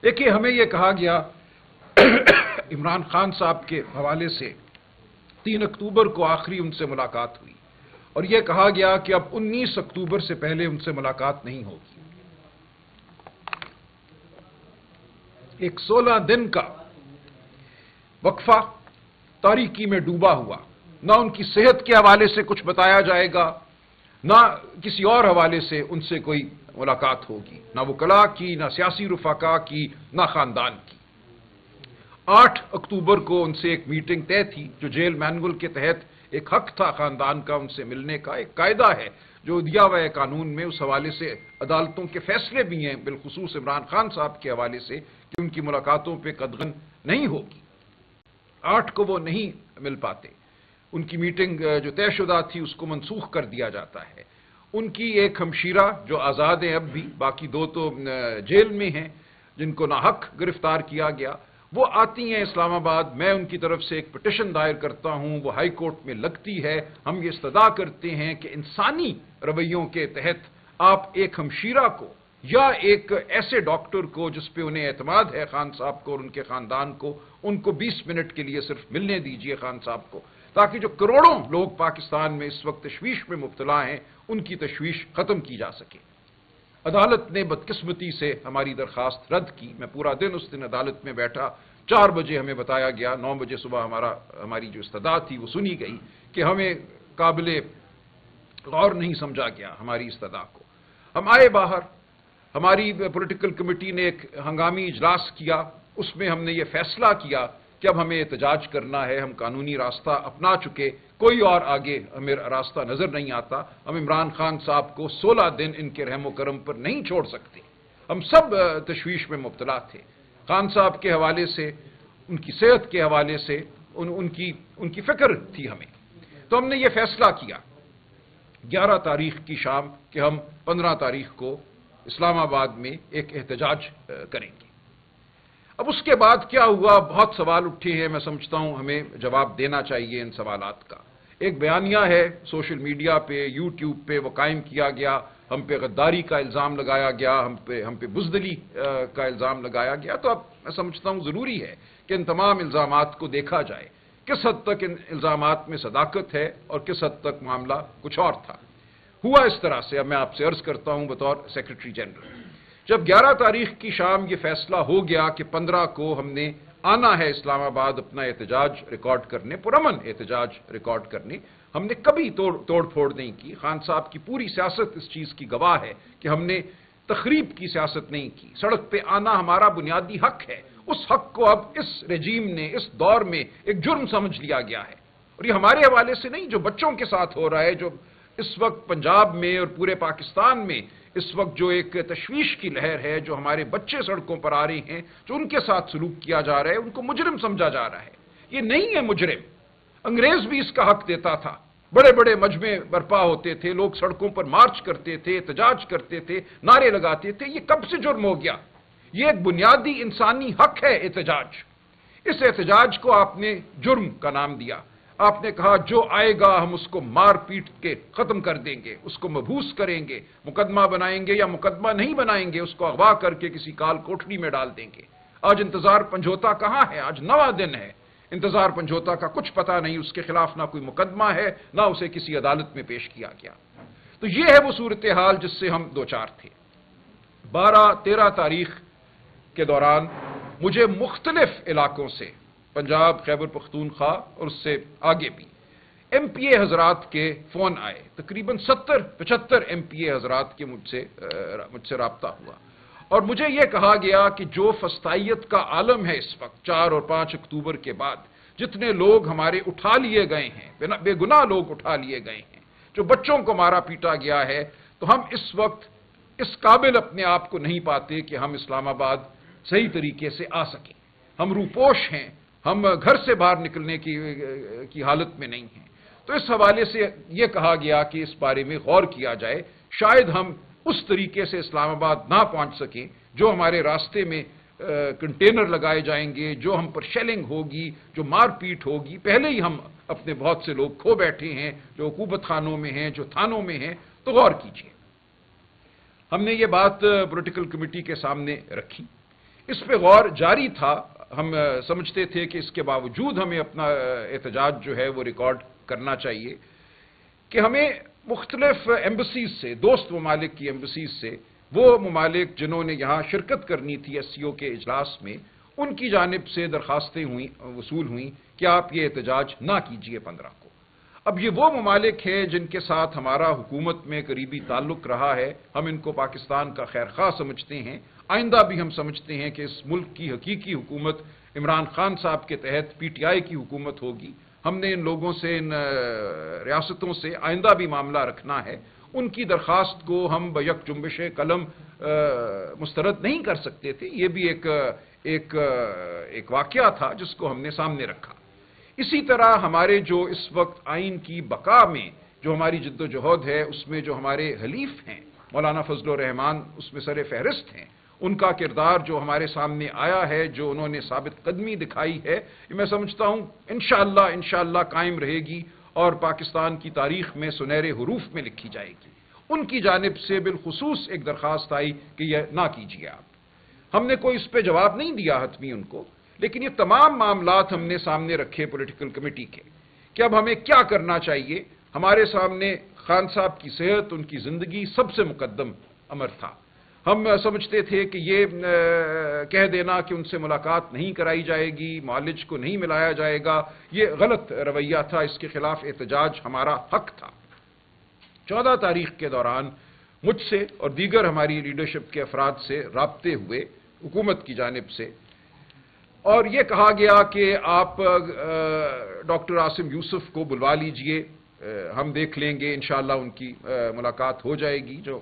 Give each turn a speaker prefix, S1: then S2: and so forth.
S1: دیکھیے ہمیں یہ کہا گیا عمران خان صاحب کے حوالے سے 3 اکتوبر کو آخری ان سے ملاقات ہوئی اور یہ کہا گیا کہ اب 19 اکتوبر سے پہلے ان سے ملاقات نہیں ہوگی۔ ایک 16 دن کا وقفہ تاریکی میں ڈوبا ہوا، نہ ان کی صحت کے حوالے سے کچھ بتایا جائے گا، نہ کسی اور حوالے سے ان سے کوئی ملاقات ہوگی، نہ وکلاء کی، نہ سیاسی رفقا کی، نہ خاندان کی۔ 8 اکتوبر کو ان سے ایک میٹنگ طے تھی، جو جیل مینول کے تحت ایک حق تھا خاندان کا ان سے ملنے کا، ایک قاعدہ ہے جو دیا ہوا ہے قانون میں، اس حوالے سے عدالتوں کے فیصلے بھی ہیں بالخصوص عمران خان صاحب کے حوالے سے کہ ان کی ملاقاتوں پہ قدغن نہیں ہوگی۔ 8 کو وہ نہیں مل پاتے، ان کی میٹنگ جو طے شدہ تھی اس کو منسوخ کر دیا جاتا ہے۔ ان کی ایک ہمشیرہ جو آزاد ہیں اب بھی، باقی 2 تو جیل میں ہیں جن کو ناحق گرفتار کیا گیا، وہ آتی ہیں اسلام آباد، میں ان کی طرف سے ایک پٹیشن دائر کرتا ہوں، وہ ہائی کورٹ میں لگتی ہے۔ ہم یہ استدعا کرتے ہیں کہ انسانی رویوں کے تحت آپ ایک ہمشیرہ کو یا ایک ایسے ڈاکٹر کو جس پہ انہیں اعتماد ہے خان صاحب کو اور ان کے خاندان کو، ان کو 20 منٹ کے لیے صرف ملنے دیجئے خان صاحب کو، تاکہ جو کروڑوں لوگ پاکستان میں اس وقت تشویش میں مبتلا ہیں ان کی تشویش ختم کی جا سکے۔ عدالت نے بدقسمتی سے ہماری درخواست رد کی۔ میں پورا دن اس دن عدالت میں بیٹھا، 4 بجے ہمیں بتایا گیا، 9 بجے صبح ہماری جو استدعا تھی وہ سنی گئی کہ ہمیں قابل غور نہیں سمجھا گیا ہماری استدعا کو۔ ہم آئے باہر، ہماری پولیٹیکل کمیٹی نے ایک ہنگامی اجلاس کیا، اس میں ہم نے یہ فیصلہ کیا کہ اب ہمیں احتجاج کرنا ہے، ہم قانونی راستہ اپنا چکے، کوئی اور آگے ہمیں راستہ نظر نہیں آتا، ہم عمران خان صاحب کو 16 دن ان کے رحم و کرم پر نہیں چھوڑ سکتے۔ ہم سب تشویش میں مبتلا تھے، خان صاحب کے حوالے سے، ان کی صحت کے حوالے سے، ان کی فکر تھی ہمیں۔ تو ہم نے یہ فیصلہ کیا 11 تاریخ کی شام کہ ہم 15 تاریخ کو اسلام آباد میں ایک احتجاج کریں گے۔ اب اس کے بعد کیا ہوا؟ بہت سوال اٹھے ہیں، میں سمجھتا ہوں ہمیں جواب دینا چاہیے ان سوالات کا۔ ایک بیانیہ ہے سوشل میڈیا پہ، یوٹیوب پہ وہ قائم کیا گیا، ہم پہ غداری کا الزام لگایا گیا، ہم پہ بزدلی کا الزام لگایا گیا۔ تو اب میں سمجھتا ہوں ضروری ہے کہ ان تمام الزامات کو دیکھا جائے، کس حد تک ان الزامات میں صداقت ہے اور کس حد تک معاملہ کچھ اور تھا۔ ہوا اس طرح سے، اب میں آپ سے عرض کرتا ہوں بطور سیکرٹری جنرل، جب 11 تاریخ کی شام یہ فیصلہ ہو گیا کہ 15 کو ہم نے آنا ہے اسلام آباد اپنا احتجاج ریکارڈ کرنے، پرامن احتجاج ریکارڈ کرنے، ہم نے کبھی توڑ پھوڑ نہیں کی۔ خان صاحب کی پوری سیاست اس چیز کی گواہ ہے کہ ہم نے تخریب کی سیاست نہیں کی۔ سڑک پہ آنا ہمارا بنیادی حق ہے، اس حق کو اب اس رجیم نے اس دور میں ایک جرم سمجھ لیا گیا ہے، اور یہ ہمارے حوالے سے نہیں، جو بچوں کے ساتھ ہو رہا ہے، جو اس وقت پنجاب میں اور پورے پاکستان میں اس وقت جو ایک تشویش کی لہر ہے، جو ہمارے بچے سڑکوں پر آ رہے ہیں، جو ان کے ساتھ سلوک کیا جا رہا ہے، ان کو مجرم سمجھا جا رہا ہے۔ یہ نہیں ہے مجرم، انگریز بھی اس کا حق دیتا تھا، بڑے بڑے مجمع برپا ہوتے تھے، لوگ سڑکوں پر مارچ کرتے تھے، احتجاج کرتے تھے، نعرے لگاتے تھے۔ یہ کب سے جرم ہو گیا؟ یہ ایک بنیادی انسانی حق ہے احتجاج۔ اس احتجاج کو آپ نے جرم کا نام دیا، آپ نے کہا جو آئے گا ہم اس کو مار پیٹ کے ختم کر دیں گے، اس کو مبوس کریں گے، مقدمہ بنائیں گے یا مقدمہ نہیں بنائیں گے، اس کو اغوا کر کے کسی کال کوٹری میں ڈال دیں گے۔ آج انتظار پنجھوتا کہاں ہے؟ آج 9واں دن ہے، انتظار پنجھوتا کا کچھ پتہ نہیں، اس کے خلاف نہ کوئی مقدمہ ہے، نہ اسے کسی عدالت میں پیش کیا گیا۔ تو یہ ہے وہ صورتحال جس سے ہم دوچار تھے۔ 12-13 تاریخ کے دوران مجھے مختلف علاقوں سے، پنجاب، خیبر پختونخوا اور اس سے آگے بھی، ایم پی اے حضرات کے فون آئے، تقریباً 70-75 ایم پی اے حضرات کے مجھ سے رابطہ ہوا، اور مجھے یہ کہا گیا کہ جو فسطائیت کا عالم ہے اس وقت 4 اور 5 اکتوبر کے بعد، جتنے لوگ ہمارے اٹھا لیے گئے ہیں، بے گناہ لوگ اٹھا لیے گئے ہیں، جو بچوں کو مارا پیٹا گیا ہے، تو ہم اس وقت اس قابل اپنے آپ کو نہیں پاتے کہ ہم اسلام آباد صحیح طریقے سے آ سکیں۔ ہم روپوش ہیں، ہم گھر سے باہر نکلنے کی حالت میں نہیں ہیں۔ تو اس حوالے سے یہ کہا گیا کہ اس بارے میں غور کیا جائے، شاید ہم اس طریقے سے اسلام آباد نہ پہنچ سکیں، جو ہمارے راستے میں کنٹینر لگائے جائیں گے، جو ہم پر شیلنگ ہوگی، جو مار پیٹ ہوگی۔ پہلے ہی ہم اپنے بہت سے لوگ کھو بیٹھے ہیں، جو حکومت خانوں میں ہیں، جو تھانوں میں ہیں، تو غور کیجیے۔ ہم نے یہ بات پولیٹیکل کمیٹی کے سامنے رکھی۔ اس پہ غور جاری تھا. ہم سمجھتے تھے کہ اس کے باوجود ہمیں اپنا احتجاج جو ہے وہ ریکارڈ کرنا چاہیے کہ ہمیں مختلف ایمبسیز سے، دوست ممالک کی ایمبسیز سے، وہ ممالک جنہوں نے یہاں شرکت کرنی تھی ایس سی او کے اجلاس میں، ان کی جانب سے درخواستیں وصول ہوئیں کہ آپ یہ احتجاج نہ کیجیے 15 کو. اب یہ وہ ممالک ہیں جن کے ساتھ ہمارا حکومت میں قریبی تعلق رہا ہے. ہم ان کو پاکستان کا خیر خواہ سمجھتے ہیں. آئندہ بھی ہم سمجھتے ہیں کہ اس ملک کی حقیقی حکومت عمران خان صاحب کے تحت پی ٹی آئی کی حکومت ہوگی. ہم نے ان لوگوں سے، ان ریاستوں سے آئندہ بھی معاملہ رکھنا ہے. ان کی درخواست کو ہم بیک جنبش قلم مسترد نہیں کر سکتے تھے. یہ بھی ایک واقعہ تھا جس کو ہم نے سامنے رکھا. اسی طرح ہمارے جو اس وقت آئین کی بقا میں جو ہماری جد و جہد ہے، اس میں جو ہمارے حلیف ہیں مولانا فضل الرحمان اس میں سر فہرست ہیں. ان کا کردار جو ہمارے سامنے آیا ہے، جو انہوں نے ثابت قدمی دکھائی ہے، یہ میں سمجھتا ہوں انشاءاللہ قائم رہے گی اور پاکستان کی تاریخ میں سنہرے حروف میں لکھی جائے گی. ان کی جانب سے بالخصوص ایک درخواست آئی کہ یہ نہ کیجیے آپ. ہم نے کوئی اس پہ جواب نہیں دیا حتمی ان کو، لیکن یہ تمام معاملات ہم نے سامنے رکھے پولیٹیکل کمیٹی کے کہ اب ہمیں کیا کرنا چاہیے. ہمارے سامنے خان صاحب کی صحت، ان کی زندگی سب سے مقدم امر تھا. ہم سمجھتے تھے کہ یہ کہہ دینا کہ ان سے ملاقات نہیں کرائی جائے گی، معالج کو نہیں ملایا جائے گا، یہ غلط رویہ تھا. اس کے خلاف احتجاج ہمارا حق تھا. 14 تاریخ کے دوران مجھ سے اور دیگر ہماری لیڈرشپ کے افراد سے رابطے ہوئے حکومت کی جانب سے، اور یہ کہا گیا کہ آپ ڈاکٹر عاصم یوسف کو بلوا لیجئے، ہم دیکھ لیں گے، انشاءاللہ ان کی ملاقات ہو جائے گی. جو